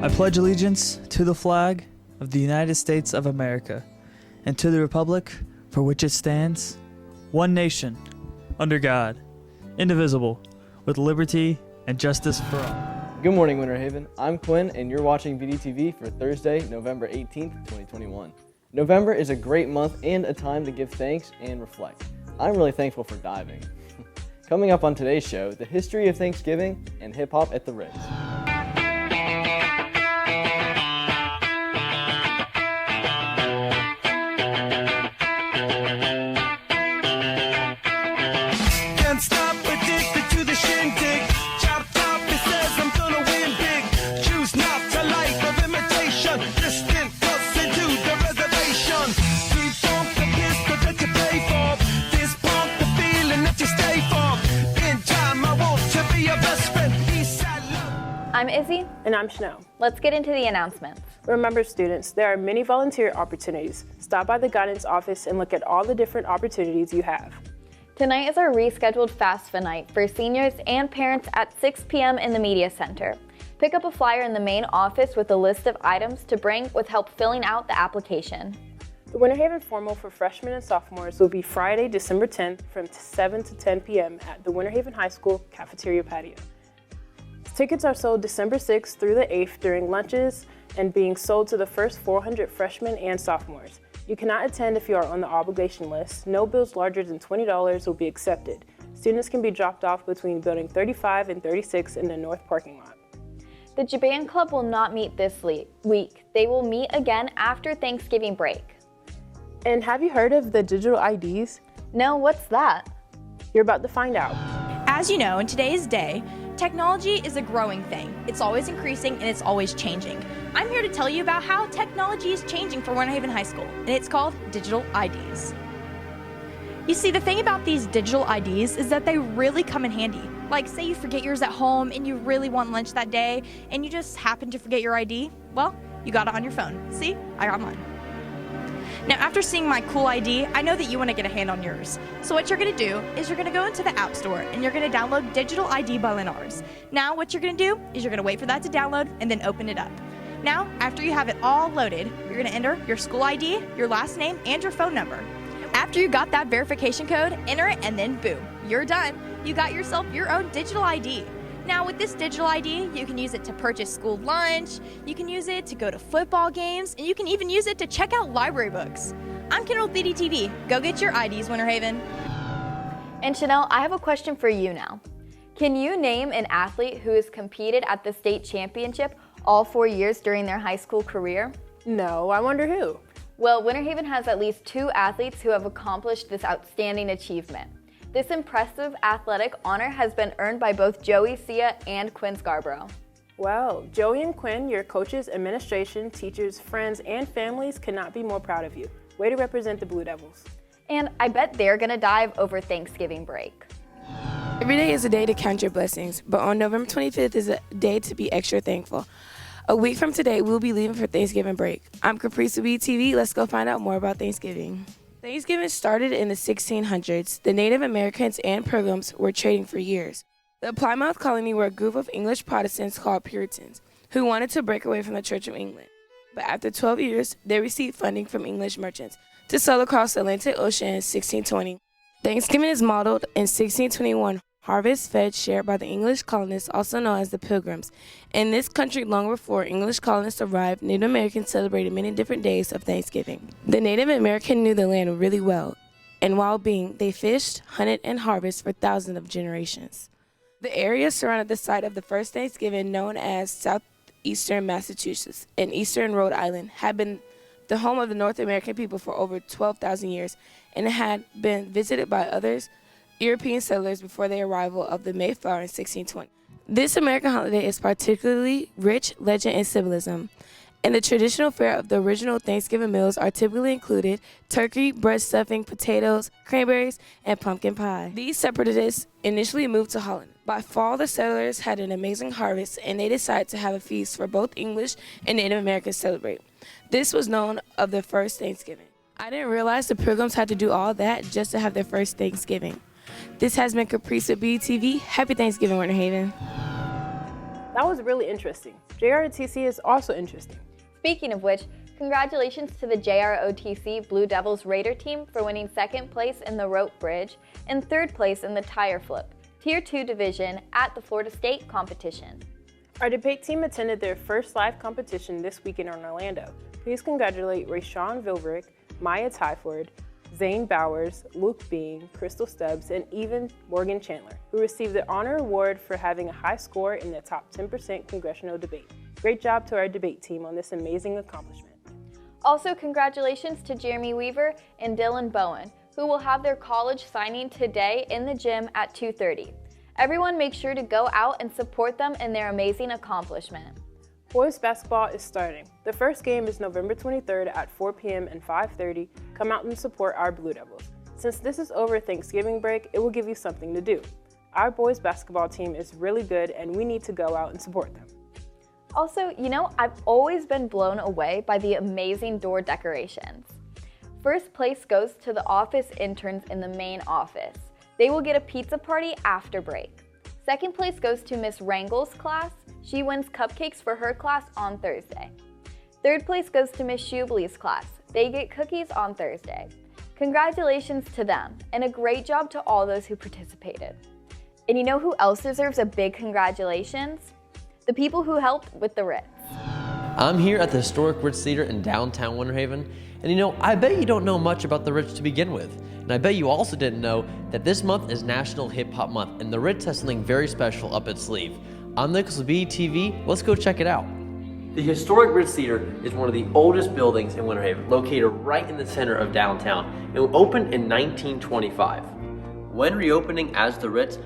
I pledge allegiance to the flag of the United States of America and to the republic for which it stands, one nation, under God, indivisible, with liberty and justice for all. Good morning, Winter Haven. I'm Quinn, and you're watching BDTV for Thursday, November 18th, 2021. November is a great month and a time to give thanks and reflect. I'm really thankful for diving. Coming up on today's show, the history of Thanksgiving and hip-hop at the Ritz. I'm Izzy. And I'm Snow. Let's get into the announcements. Remember, students, there are many volunteer opportunities. Stop by the guidance office and look at all the different opportunities you have. Tonight is our rescheduled FAFSA night for seniors and parents at 6 p.m. in the Media Center. Pick up a flyer in the main office with a list of items to bring with help filling out the application. The Winter Haven Formal for freshmen and sophomores will be Friday, December 10th from 7 to 10 p.m. at the Winter Haven High School cafeteria patio. Tickets are sold December 6th through the 8th during lunches and being sold to the first 400 freshmen and sophomores. You cannot attend if you are on the obligation list. No bills larger than $20 will be accepted. Students can be dropped off between Building 35 and 36 in the north parking lot. The Jaban Club will not meet this week. They will meet again after Thanksgiving break. And have you heard of the digital IDs? No, what's that? You're about to find out. As you know, in today's day, technology is a growing thing. It's always increasing and it's always changing. I'm here to tell you about how technology is changing for Winter Haven High School, and it's called digital IDs. You see, the thing about these digital IDs is that they really come in handy. Like, say you forget yours at home and you really want lunch that day and you just happen to forget your ID. Well, you got it on your phone. See, I got mine. Now, after seeing my cool ID, I know that you want to get a hand on yours. So what you're going to do is you're going to go into the App Store and you're going to download Digital ID by Lennars. Now, what you're going to do is you're going to wait for that to download and then open it up. Now, after you have it all loaded, you're going to enter your school ID, your last name, and your phone number. After you got that verification code, enter it and then boom, you're done. You got yourself your own digital ID. Now, with this digital ID, you can use it to purchase school lunch, you can use it to go to football games, and you can even use it to check out library books. I'm Ken with BDTV. Go get your IDs, Winter Haven. And Chanel, I have a question for you now. Can you name an athlete who has competed at the state championship all 4 years during their high school career? No, I wonder who. Well, Winter Haven has at least 2 athletes who have accomplished this outstanding achievement. This impressive athletic honor has been earned by both Joey Sia and Quinn Scarborough. Well, Joey and Quinn, your coaches, administration, teachers, friends, and families could not be more proud of you. Way to represent the Blue Devils. And I bet they're gonna dive over Thanksgiving break. Every day is a day to count your blessings, but on November 25th is a day to be extra thankful. A week from today, we'll be leaving for Thanksgiving break. I'm Caprice with BDTV. Let's go find out more about Thanksgiving. Thanksgiving started in the 1600s. The Native Americans and Pilgrims were trading for years. The Plymouth colony were a group of English Protestants called Puritans who wanted to break away from the Church of England. But after 12 years, they received funding from English merchants to sail across the Atlantic Ocean in 1620. Thanksgiving is modeled in 1621. Harvest fed shared by the English colonists, also known as the Pilgrims. In this country, long before English colonists arrived, Native Americans celebrated many different days of Thanksgiving. The Native American knew the land really well, and while being, they fished, hunted, and harvested for thousands of generations. The area surrounding the site of the first Thanksgiving, known as southeastern Massachusetts and eastern Rhode Island, had been the home of the North American people for over 12,000 years and had been visited by others European settlers before the arrival of the Mayflower in 1620. This American holiday is particularly rich legend and symbolism. In the traditional fare of the original Thanksgiving meals are typically included turkey, bread stuffing, potatoes, cranberries, and pumpkin pie. These separatists initially moved to Holland. By fall, the settlers had an amazing harvest, and they decided to have a feast for both English and Native Americans to celebrate. This was known of their first Thanksgiving. I didn't realize the Pilgrims had to do all that just to have their first Thanksgiving. This has been Caprice with BDTV. Happy Thanksgiving, Winter Haven. That was really interesting. JROTC is also interesting. Speaking of which, congratulations to the JROTC Blue Devils Raider team for winning 2nd place in the rope bridge and 3rd place in the tire flip, Tier 2 division at the Florida State competition. Our debate team attended their first live competition this weekend in Orlando. Please congratulate Rayshawn Vilverick, Maya Tyford, Zane Bowers, Luke Bean, Crystal Stubbs, and even Morgan Chandler, who received the honor award for having a high score in the top 10% congressional debate. Great job to our debate team on this amazing accomplishment. Also, congratulations to Jeremy Weaver and Dylan Bowen, who will have their college signing today in the gym at 2:30. Everyone make sure to go out and support them in their amazing accomplishment. Boys basketball is starting. The first game is November 23rd at 4 p.m. and 5:30. Come out and support our Blue Devils. Since this is over Thanksgiving break, it will give you something to do. Our boys basketball team is really good and we need to go out and support them. Also, I've always been blown away by the amazing door decorations. First place goes to the office interns in the main office. They will get a pizza party after break. Second place goes to Miss Rangel's class. She wins cupcakes for her class on Thursday. Third place goes to Miss Shubley's class. They get cookies on Thursday. Congratulations to them, and a great job to all those who participated. And you know who else deserves a big congratulations? The people who helped with the Ritz. I'm here at the historic Ritz Theater in downtown Winter Haven, and I bet you don't know much about the Ritz to begin with. And I bet you also didn't know that this month is National Hip Hop Month, and the Ritz has something very special up its sleeve. I'm Nicholas with BDTV. Let's go check it out. The historic Ritz Theater is one of the oldest buildings in Winter Haven, located right in the center of downtown. It opened in 1925. When reopening as the Ritz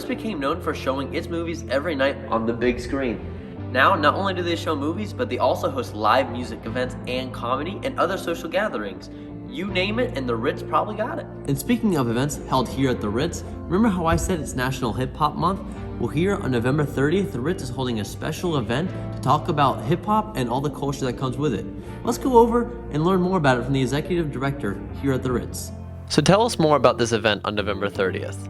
became known for showing its movies every night on the big screen. Now, not only do they show movies, but they also host live music events and comedy and other social gatherings. You name it, and the Ritz probably got it. And speaking of events held here at the Ritz, remember how I said it's National Hip Hop Month? Well, here on November 30th, the Ritz is holding a special event to talk about hip hop and all the culture that comes with it. Let's go over and learn more about it from the executive director here at the Ritz. So tell us more about this event on November 30th.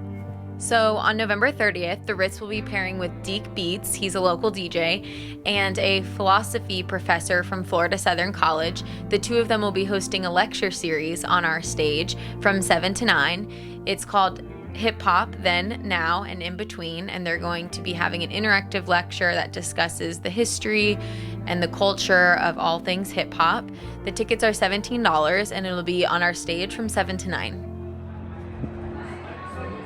So on November 30th, the Ritz will be pairing with Deke Beats, he's a local DJ, and a philosophy professor from Florida Southern College. The two of them will be hosting a lecture series on our stage from 7 to 9. It's called Hip Hop, Then, Now, and In Between, and they're going to be having an interactive lecture that discusses the history and the culture of all things hip hop. The tickets are $17, and it'll be on our stage from 7 to 9.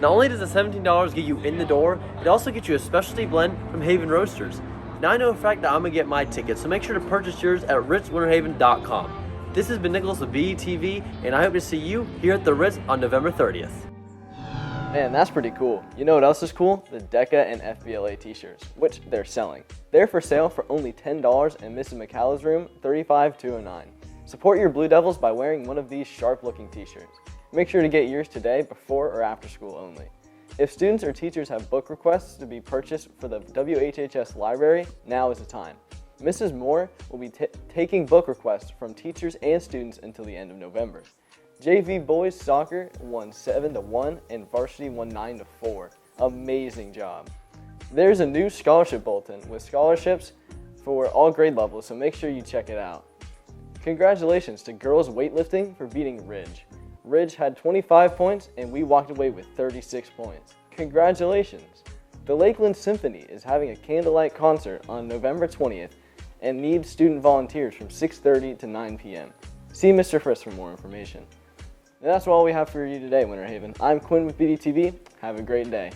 Not only does the $17 get you in the door, it also gets you a specialty blend from Haven Roasters. Now I know for a fact that I'm going to get my tickets, so make sure to purchase yours at ritzwinterhaven.com. This has been Nicholas with BDTV, and I hope to see you here at the Ritz on November 30th. Man, that's pretty cool. You know what else is cool? The DECA and FBLA t-shirts, which they're selling. They're for sale for only $10 in Mrs. McCall's room, 35209. Support your Blue Devils by wearing one of these sharp-looking t-shirts. Make sure to get yours today before or after school only. If students or teachers have book requests to be purchased for the WHHS library, now is the time. Mrs. Moore will be taking book requests from teachers and students until the end of November. JV boys soccer won 7-1 and varsity won 9-4. Amazing job. There's a new scholarship bulletin with scholarships for all grade levels, so make sure you check it out. Congratulations to girls weightlifting for beating Ridge. Ridge had 25 points and we walked away with 36 points. Congratulations! The Lakeland Symphony is having a candlelight concert on November 20th and needs student volunteers from 6:30 to 9 p.m. See Mr. Frisk for more information. And that's all we have for you today, Winter Haven. I'm Quinn with BDTV. Have a great day.